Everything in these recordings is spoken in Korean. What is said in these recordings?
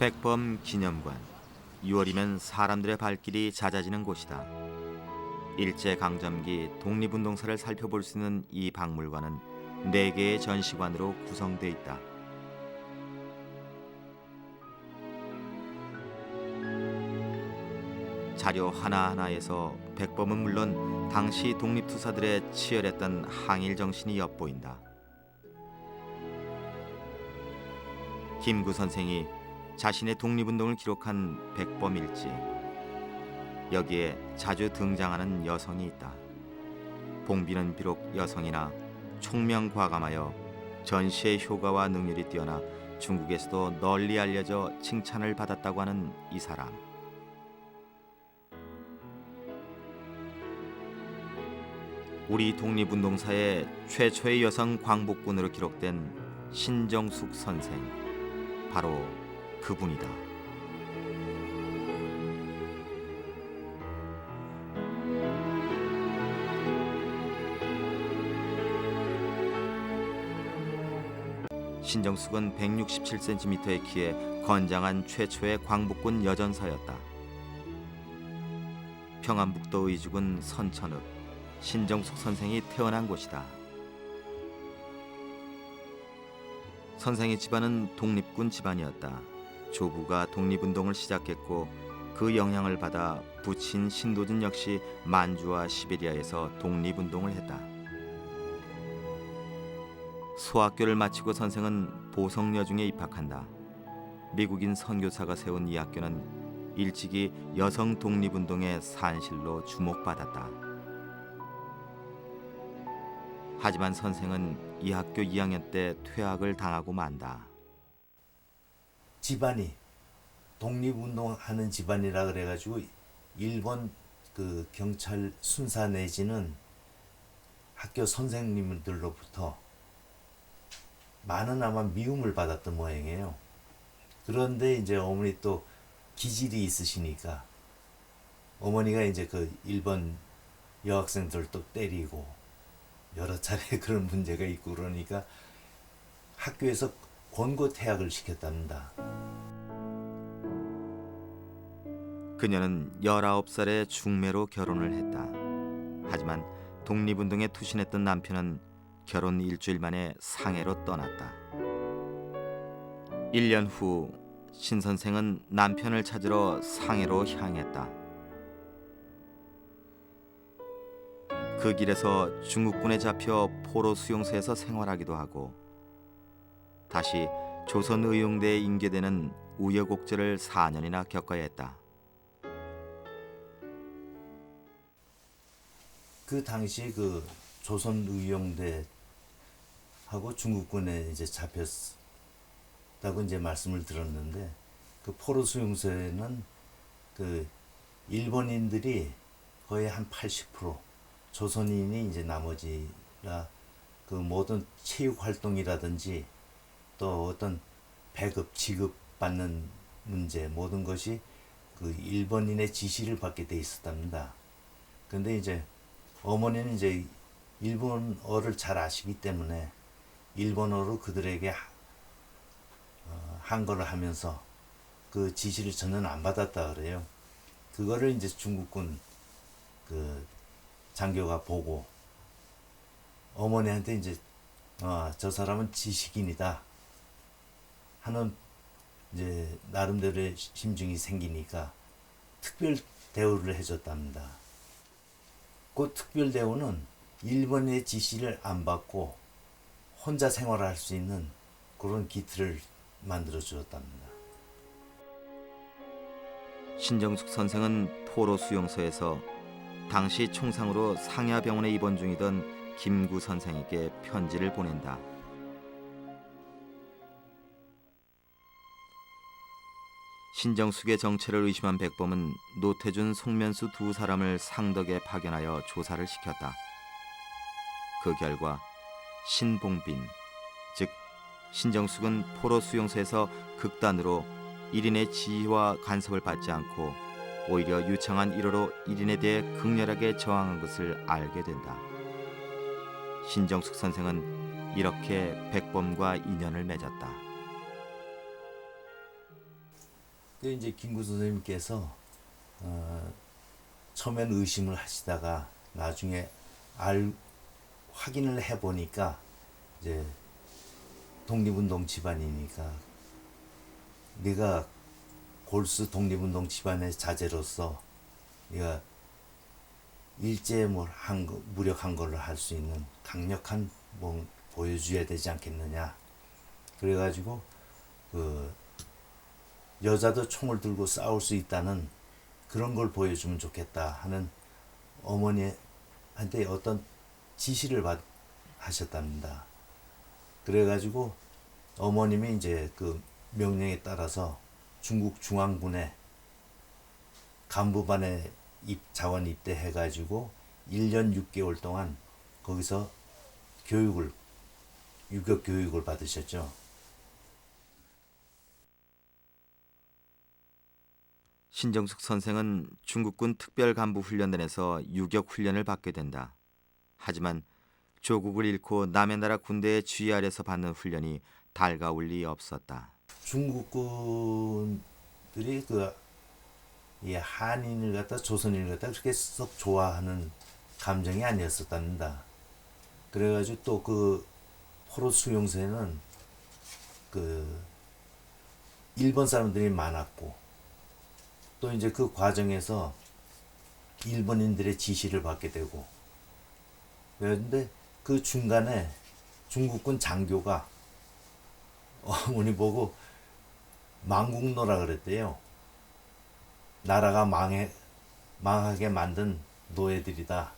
백범 기념관. 6월이면 사람들의 발길이 잦아지는 곳이다. 일제강점기 독립운동사를 살펴볼 수 있는 이 박물관은 4개의 전시관으로 구성되어 있다. 자료 하나하나에서 백범은 물론 당시 독립투사들의 치열했던 항일 정신이 엿보인다. 김구 선생이 자신의 독립운동을 기록한 백범일지. 여기에 자주 등장하는 여성이 있다. 봉비는 비록 여성이나 총명과감하여 전시의 효과와 능률이 뛰어나 중국에서도 널리 알려져 칭찬을 받았다고 하는 이 사람. 우리 독립운동사의 최초의 여성 광복군으로 기록된 신정숙 선생. 바로 그분이다. 신정숙은 167cm의 키에 건장한 최초의 광복군 여전사였다. 평안북도 의주군 선천읍, 신정숙 선생이 태어난 곳이다. 선생의 집안은 독립군 집안이었다. 조부가 독립운동을 시작했고 그 영향을 받아 부친 신도준 역시 만주와 시베리아에서 독립운동을 했다. 소학교를 마치고 선생은 보성여중에 입학한다. 미국인 선교사가 세운 이 학교는 일찍이 여성 독립운동의 산실로 주목받았다. 하지만 선생은 이 학교 2학년 때 퇴학을 당하고 만다. 집안이 독립운동하는 집안이라 그래가지고 일본 그 경찰 순사 내지는 학교 선생님들로부터 많은 아마 미움을 받았던 모양이에요. 그런데 이제 어머니 또 기질이 있으시니까 어머니가 이제 그 일본 여학생들 또 때리고 여러 차례 그런 문제가 있고 그러니까 학교에서 권고 퇴학을 시켰답니다. 그녀는 19살에 중매로 결혼을 했다. 하지만 독립운동에 투신했던 남편은 결혼 일주일 만에 상해로 떠났다. 1년 후 신 선생은 남편을 찾으러 상해로 향했다. 그 길에서 중국군에 잡혀 포로 수용소에서 생활하기도 하고 다시 조선의용대에 인계되는 우여곡절을 4년이나 겪어야 했다. 그 당시 그 조선의용대 하고 중국군에 이제 잡혔다고 이제 말씀을 들었는데 그 포로 수용소에는 그 일본인들이 거의 한 80%, 조선인이 이제 나머지라 그 모든 체육 활동이라든지 또 어떤 배급, 지급 받는 문제 모든 것이 그 일본인의 지시를 받게 돼 있었답니다. 근데 이제 어머니는 이제 일본어를 잘 아시기 때문에 일본어로 그들에게 한거를 하면서 그 지시를 전혀 안 받았다 그래요. 그거를 이제 중국군 그 장교가 보고 어머니한테 이제 저 사람은 지식인이다 하는 이제 나름대로의 심증이 생기니까 특별 대우를 해줬답니다. 그 특별 대우는 일본의 지시를 안 받고 혼자 생활할 수 있는 그런 기틀을 만들어 주었답니다. 신정숙 선생은 포로 수용소에서 당시 총상으로 상야병원에 입원 중이던 김구 선생에게 편지를 보낸다. 신정숙의 정체를 의심한 백범은 노태준, 송면수 두 사람을 상덕에 파견하여 조사를 시켰다. 그 결과 신봉빈, 즉 신정숙은 포로 수용소에서 극단으로 1인의 지휘와 간섭을 받지 않고 오히려 유창한 일호로 1인에 대해 극렬하게 저항한 것을 알게 된다. 신정숙 선생은 이렇게 백범과 인연을 맺었다. 그 이제 김구 선생님께서 처음엔 의심을 하시다가 나중에 확인을 해보니까 이제 독립운동 집안이니까 네가 골수 독립운동 집안의 자제로서 네가 일제에 무력한 걸로 할 수 있는 강력한 뭐 보여줘야 되지 않겠느냐. 그래가지고 그 여자도 총을 들고 싸울 수 있다는 그런 걸 보여주면 좋겠다 하는 어머니한테 어떤 지시를 하셨답니다. 그래가지고 어머님이 이제 그 명령에 따라서 중국 중앙군에 간부반에 자원 입대해가지고 1년 6개월 동안 거기서 유격 교육을 받으셨죠. 신정숙 선생은 중국군 특별간부훈련단에서 유격 훈련을 받게 된다. 하지만 조국을 잃고 남의 나라 군대의 지휘 아래서 받는 훈련이 달가울 리 없었다. 중국군들이 이 한인을 갖다 조선인을 갖다 그렇게 썩 좋아하는 감정이 아니었었답니다. 그래가지고 또 그 포로 수용소에는 그 일본 사람들이 많았고 또 이제 그 과정에서 일본인들의 지시를 받게 되고 그런데 그 중간에 중국군 장교가 어머니 보고 망국노라 그랬대요. 나라가 망하게 만든 노예들이다.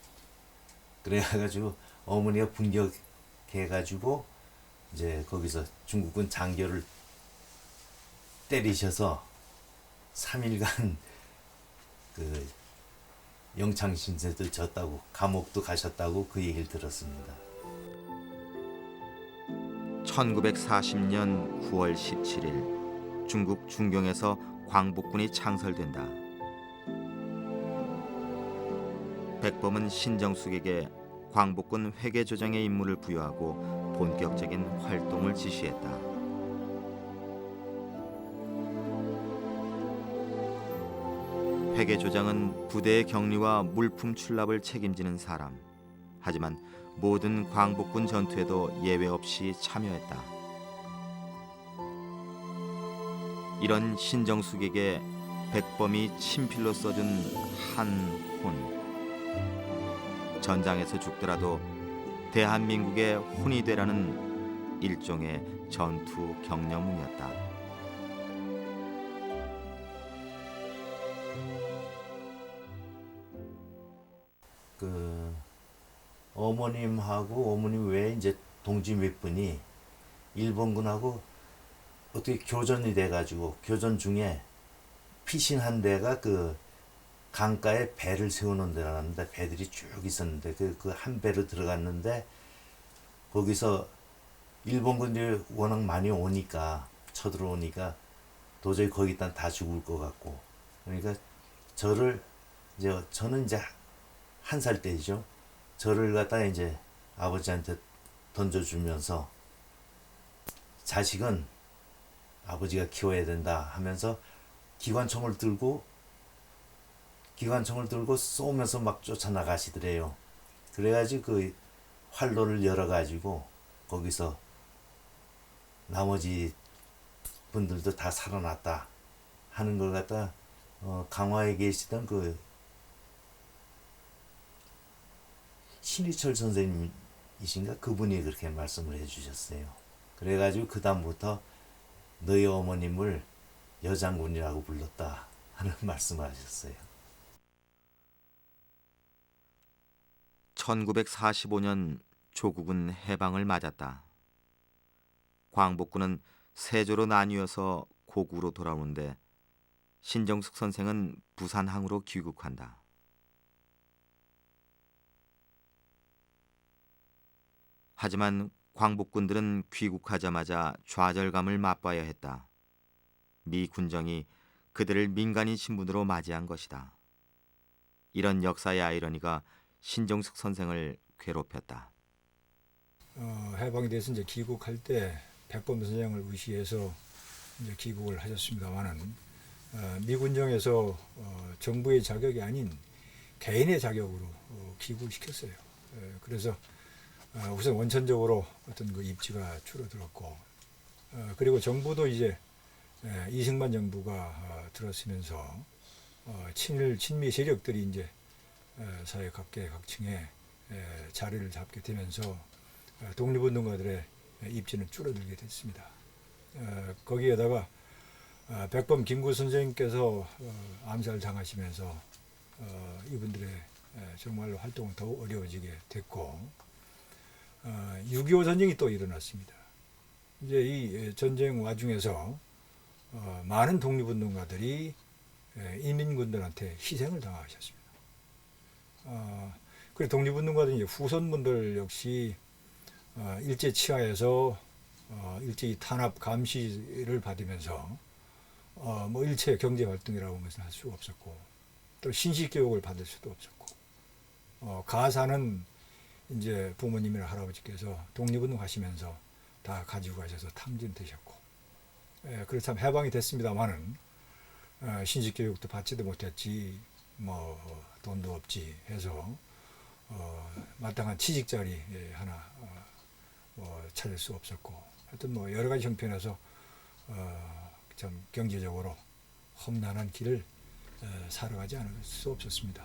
그래가지고 어머니가 분격해가지고 이제 거기서 중국군 장교를 때리셔서 3일간 그 영창신세도 졌다고 감옥도 가셨다고 그 얘기를 들었습니다. 1940년 9월 17일 중국 중경에서 광복군이 창설된다. 백범은 신정숙에게 광복군 회계조장의 임무를 부여하고 본격적인 활동을 지시했다. 회계조장은 부대의 격리와 물품 출납을 책임지는 사람. 하지만 모든 광복군 전투에도 예외 없이 참여했다. 이런 신정숙에게 백범이 친필로 써준 한 혼. 전장에서 죽더라도 대한민국의 혼이 되라는 일종의 전투 격려문이었다. 그 어머님 외에 이제 동지 몇 분이 일본군하고 어떻게 교전이 돼가지고 교전 중에 피신 한 대가 그 강가에 배를 세우는 데라는데 배들이 쭉 있었는데 그 한 배로 들어갔는데 거기서 일본군들이 워낙 많이 오니까 쳐들어오니까 도저히 거기다 다 죽을 것 같고 그러니까 저는 이제 1살 때이죠. 저를 갖다가 이제 아버지한테 던져주면서 자식은 아버지가 키워야 된다 하면서 기관총을 들고 쏘면서 막 쫓아나가시더래요. 그래가지고 그 활로를 열어가지고 거기서 나머지 분들도 다 살아났다 하는 걸 갖다 강화에 계시던 그 신희철 선생님이신가 그분이 그렇게 말씀을 해주셨어요. 그래가지고 그 다음부터 너희 어머님을 여장군이라고 불렀다 하는 말씀을 하셨어요. 1945년 조국은 해방을 맞았다. 광복군은 세조로 나뉘어서 고구로 돌아오는데 신정숙 선생은 부산항으로 귀국한다. 하지만 광복군들은 귀국하자마자 좌절감을 맛봐야 했다. 미 군정이 그들을 민간인 신분으로 맞이한 것이다. 이런 역사의 아이러니가 신정숙 선생을 괴롭혔다. 해방이 돼서 이제 귀국할 때 백범 선생을 의시해서 이제 귀국을 하셨습니다만은 미군정에서 정부의 자격이 아닌 개인의 자격으로 기구를 시켰어요. 그래서 우선 원천적으로 어떤 그 입지가 줄어들었고, 그리고 정부도 이제 이승만 정부가 들어서면서 친미 세력들이 이제 사회 각계각층에 자리를 잡게 되면서 독립운동가들의 입지는 줄어들게 됐습니다. 거기에다가 백범 김구 선생님께서 암살 당하시면서 이분들의 정말로 활동은 더욱 어려워지게 됐고, 6.25 전쟁이 또 일어났습니다. 이제 이 전쟁 와중에서 많은 독립운동가들이 인민군들한테 희생을 당하셨습니다. 그리고 독립운동가들 이제 후손분들 역시 일제 치하에서 일제히 탄압 감시를 받으면서 뭐 일체 경제 활동이라고 하는 것을 할 수가 없었고, 또 신식 교육을 받을 수도 없었고, 가사는 이제 부모님이나 할아버지께서 독립운동 하시면서 다 가지고 가셔서 탕진되셨고, 그렇다면 해방이 됐습니다만은 신식 교육도 받지도 못했지, 뭐 돈도 없지 해서 마땅한 취직 자리 하나 뭐 찾을 수 없었고, 하여튼 뭐 여러 가지 형편에서 참 경제적으로 험난한 길을 살아가지 않을 수 없었습니다.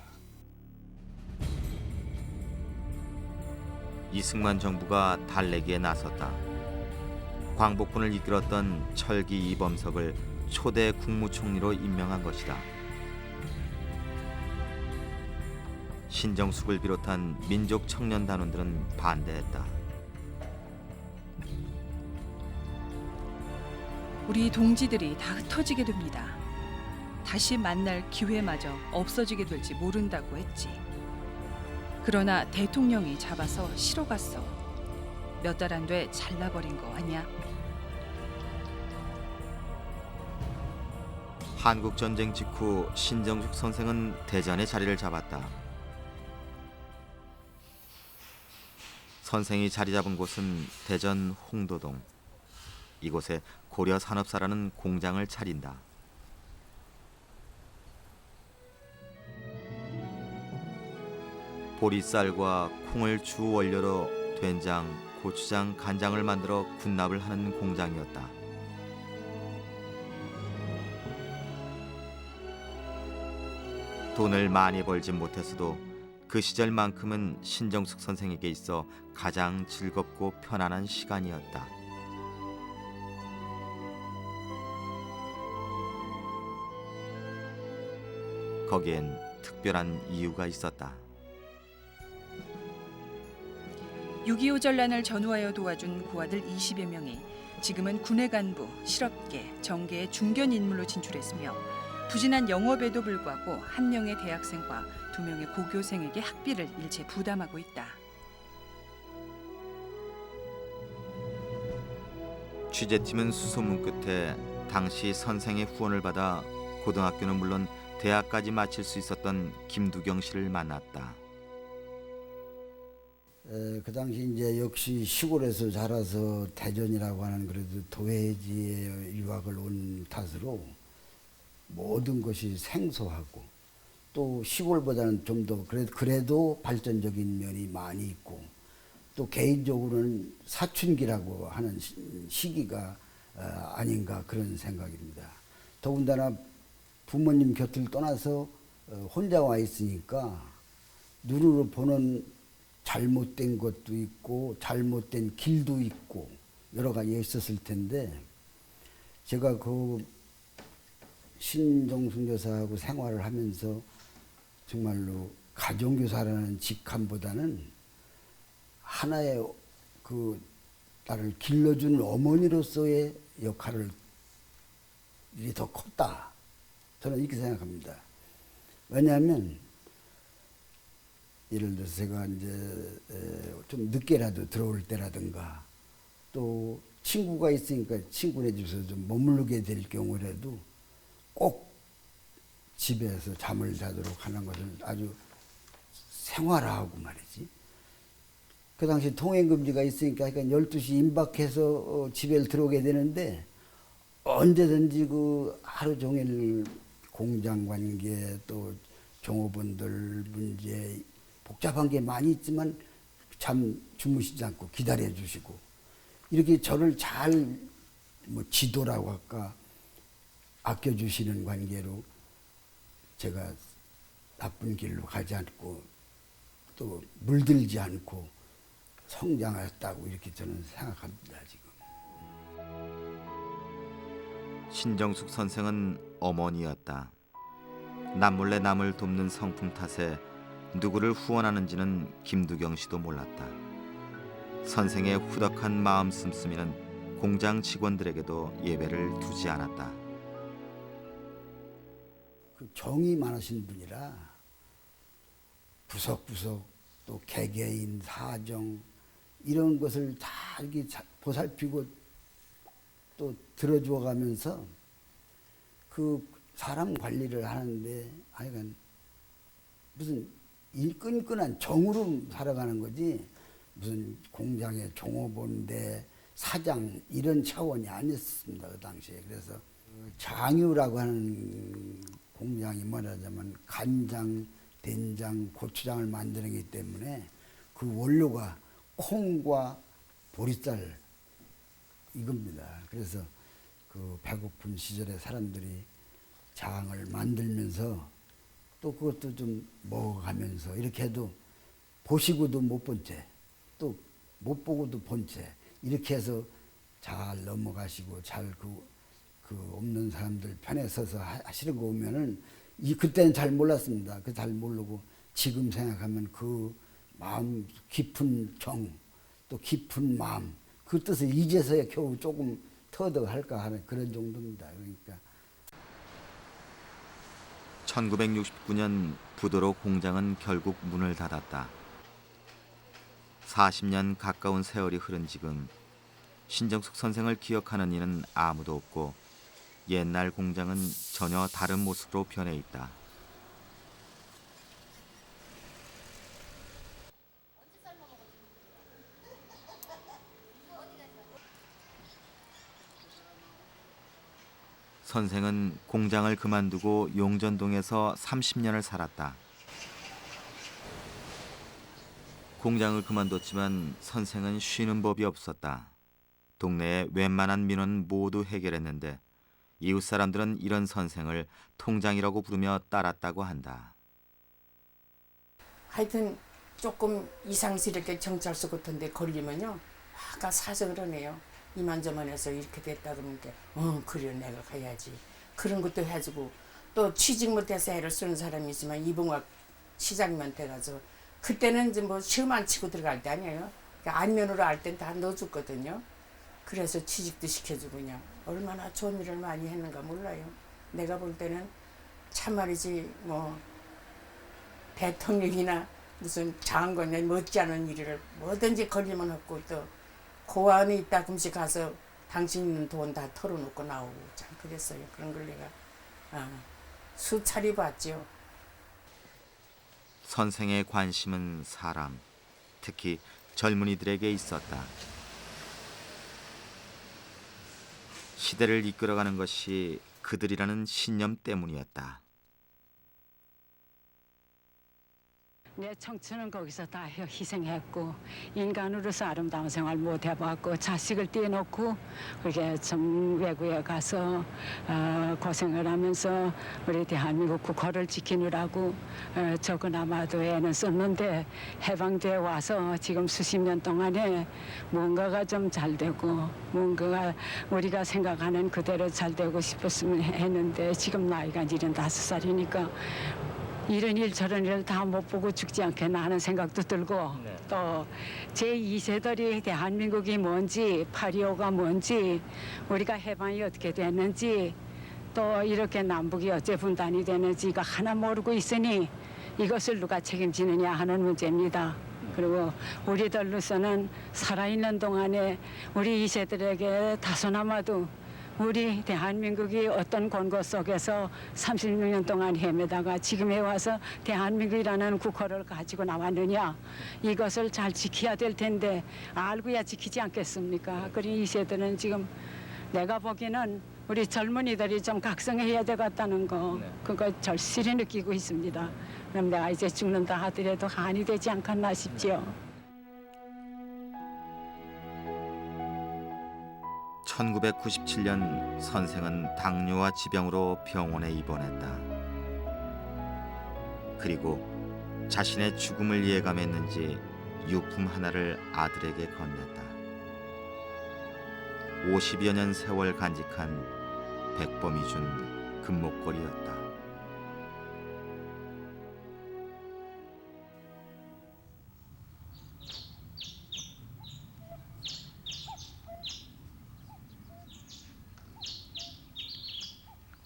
이승만 정부가 달래기에 나섰다. 광복군을 이끌었던 철기 이범석을 초대 국무총리로 임명한 것이다. 신정숙을 비롯한 민족 청년 단원들은 반대했다. 우리 동지들이 다 흩어지게 됩니다. 다시 만날 기회마저 없어지게 될지 모른다고 했지. 그러나 대통령이 잡아서 실어갔어. 몇 달 안 돼 잘라버린 거 아니야? 한국전쟁 직후 신정숙 선생은 대전에 자리를 잡았다. 선생이 자리 잡은 곳은 대전 홍도동. 이곳에 고려산업사라는 공장을 차린다. 보리쌀과 콩을 주 원료로 된장, 고추장, 간장을 만들어 군납을 하는 공장이었다. 돈을 많이 벌진 못했어도 그 시절만큼은 신정숙 선생에게 있어 가장 즐겁고 편안한 시간이었다. 거기엔 특별한 이유가 있었다. 6.25 전란을 전후하여 도와준 고아들 20여 명이 지금은 군의 간부, 실업계, 정계의 중견 인물로 진출했으며 부진한 영업에도 불구하고 한 명의 대학생과 2명의 고교생에게 학비를 일체 부담하고 있다. 취재팀은 수소문 끝에 당시 선생의 후원을 받아 고등학교는 물론 대학까지 마칠 수 있었던 김두경 씨를 만났다. 그 당시 이제 역시 시골에서 자라서 대전이라고 하는 그래도 도회지에 유학을 온 탓으로 모든 것이 생소하고 또 시골보다는 좀 더 그래도 발전적인 면이 많이 있고 또 개인적으로는 사춘기라고 하는 시기가 아닌가 그런 생각입니다. 더군다나 부모님 곁을 떠나서 혼자 와 있으니까 눈으로 보는 잘못된 것도 있고 잘못된 길도 있고 여러 가지 있었을 텐데 제가 그 신정숙 여사하고 생활을 하면서 정말로 가정교사라는 직함보다는 하나의 그 나를 길러주는 어머니로서의 역할을 일이 더 컸다. 저는 이렇게 생각합니다. 왜냐하면 예를 들어서 제가 이제 좀 늦게라도 들어올 때라든가 또 친구가 있으니까 친구네 집에서 좀 머무르게 될 경우라도 꼭 집에서 잠을 자도록 하는 것을 아주 생활화하고 말이지. 그 당시 통행금지가 있으니까 12시 임박해서 집에 들어오게 되는데 언제든지 그 하루 종일 공장 관계 또 종업원들 문제 복잡한 게 많이 있지만 참 주무시지 않고 기다려 주시고 이렇게 저를 잘 뭐 지도라고 할까 아껴 주시는 관계로 제가 나쁜 길로 가지 않고 또 물들지 않고 성장했다고 이렇게 저는 생각합니다, 지금. 신정숙 선생은 어머니였다. 남몰래 남을 돕는 성품 탓에 누구를 후원하는지는 김두경 씨도 몰랐다. 선생의 후덕한 마음 씀씀이는 공장 직원들에게도 예배를 두지 않았다. 그 정이 많으신 분이라 구석구석 또 개개인 사정 이런 것을 다 이렇게 보살피고 또 들어주어 가면서 그 사람 관리를 하는데 하여간 무슨 끈끈한 정으로 살아가는 거지 무슨 공장의 종업원대 사장 이런 차원이 아니었습니다, 그 당시에. 그래서 장유라고 하는 공장이 말하자면 간장, 된장, 고추장을 만드는 기 때문에 그 원료가 콩과 보리쌀 이겁니다. 그래서 그 배고픈 시절에 사람들이 장을 만들면서 또 그것도 좀 먹어가면서 이렇게 해도 보시고도 못 본 채, 또 못 보고도 본 채 이렇게 해서 잘 넘어가시고 잘 그 없는 사람들 편에 서서 하시는 거 보면은 그때는 잘 몰랐습니다. 그 잘 모르고 지금 생각하면 그 마음 깊은 정, 또 깊은 마음 그 뜻을 이제서야 겨우 조금 터득할까 하는 그런 정도입니다. 그러니까 1969년 부도로 공장은 결국 문을 닫았다. 40년 가까운 세월이 흐른 지금 신정숙 선생을 기억하는 이는 아무도 없고 옛날 공장은 전혀 다른 모습으로 변해 있다. 선생은 공장을 그만두고 용전동에서 30년을 살았다. 공장을 그만뒀지만 선생은 쉬는 법이 없었다. 동네의 웬만한 민원은 모두 해결했는데 이웃 사람들은 이런 선생을 통장이라고 부르며 따랐다고 한다. 하여튼 조금 이상스럽게 경찰서 같은 데 걸리면요. 아까 사정을 하네요. 이만저만해서 이렇게 됐다 그러니까 그래 내가 가야지. 그런 것도 해주고 또 취직 못해서 애를 쓰는 사람이 있지만 이봉학 시장님한테 가서 그때는 이제 뭐 시험 안 치고 들어갈 때 아니에요. 안면으로 할 땐 다 넣어줬거든요. 그래서 취직도 시켜주고 그냥 얼마나 좋은 일을 많이 했는가 몰라요. 내가 볼 때는 참말이지 뭐 대통령이나 무슨 장관이나 못지않은 일을 뭐든지 걸리면 했고 또 고안에 있다 금씩 가서 당신 있는 돈 다 털어놓고 나오고 참 그랬어요. 그런 걸 내가 수차례 봤죠. 선생의 관심은 사람, 특히 젊은이들에게 있었다. 시대를 이끌어가는 것이 그들이라는 신념 때문이었다. 내 청춘은 거기서 다 희생했고 인간으로서 아름다운 생활 못 해봤고 자식을 떼놓고 그렇게 좀 외국에 가서 고생을 하면서 우리 대한민국 국호를 지키느라고 적어나마도 애는 썼는데 해방돼 와서 지금 수십 년 동안에 뭔가가 좀 잘 되고 뭔가가 우리가 생각하는 그대로 잘 되고 싶었으면 했는데 지금 나이가 75살이니까 이런 일 저런 일 다 못 보고 죽지 않겠나 하는 생각도 들고 또 제2세들이 대한민국이 뭔지 8.25가 뭔지 우리가 해방이 어떻게 됐는지 또 이렇게 남북이 어째 분단이 되는지가 하나 모르고 있으니 이것을 누가 책임지느냐 하는 문제입니다. 그리고 우리들로서는 살아있는 동안에 우리 2세들에게 다소나마도 우리 대한민국이 어떤 권고 속에서 36년 동안 헤매다가 지금에 와서 대한민국이라는 국호를 가지고 나왔느냐 이것을 잘 지켜야 될 텐데 알고야 지키지 않겠습니까? 그러니 이 세대는 지금 내가 보기에는 우리 젊은이들이 좀 각성해야 되겠다는 거 그거 절실히 느끼고 있습니다. 그럼 내가 이제 죽는다 하더라도 한이 되지 않겠나 싶지요. 1997년 선생은 당뇨와 지병으로 병원에 입원했다. 그리고 자신의 죽음을 예감했는지 유품 하나를 아들에게 건넸다. 50여 년 세월 간직한 백범이 준 금목걸이였다.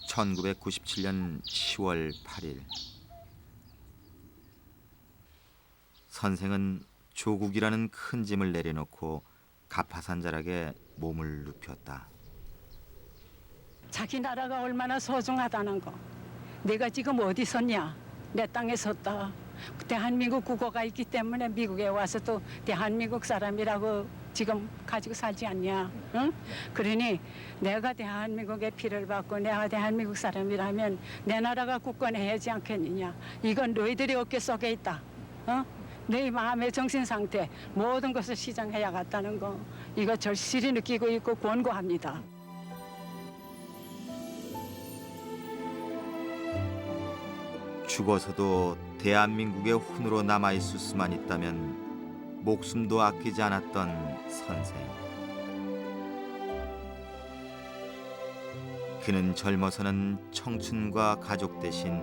(1997년 10월 8일) 선생은 조국이라는 큰 짐을 내려놓고 가파산자락에 몸을 눕혔다. 자기 나라가 얼마나 소중하다는 거. 내가 지금 어디 섰냐? 내 땅에 섰다. 대한민국 국어가 있기 때문에 미국에 와서 또 대한민국 사람이라고 지금 가지고 살지 않냐? 응? 그러니 내가 대한민국의 피를 받고 내가 대한민국 사람이라면 내 나라가 굳건해야 하지 않겠느냐? 이건 너희들의 어깨 속에 있다. 내 마음의 정신 상태 모든 것을 시정해야겠다는 거 이거 절실히 느끼고 있고 권고합니다. 죽어서도 대한민국의 혼으로 남아있을 수만 있다면 목숨도 아끼지 않았던 선생. 그는 젊어서는 청춘과 가족 대신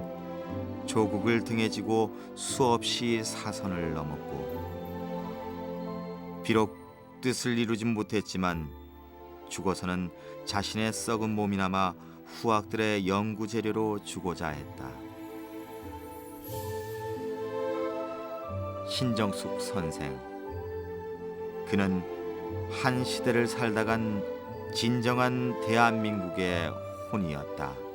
조국을 등에 지고 수없이 사선을 넘었고 비록 뜻을 이루진 못했지만 죽어서는 자신의 썩은 몸이 남아 후학들의 연구 재료로 주고자 했다. 신정숙 선생. 그는 한 시대를 살다간 진정한 대한민국의 혼이었다.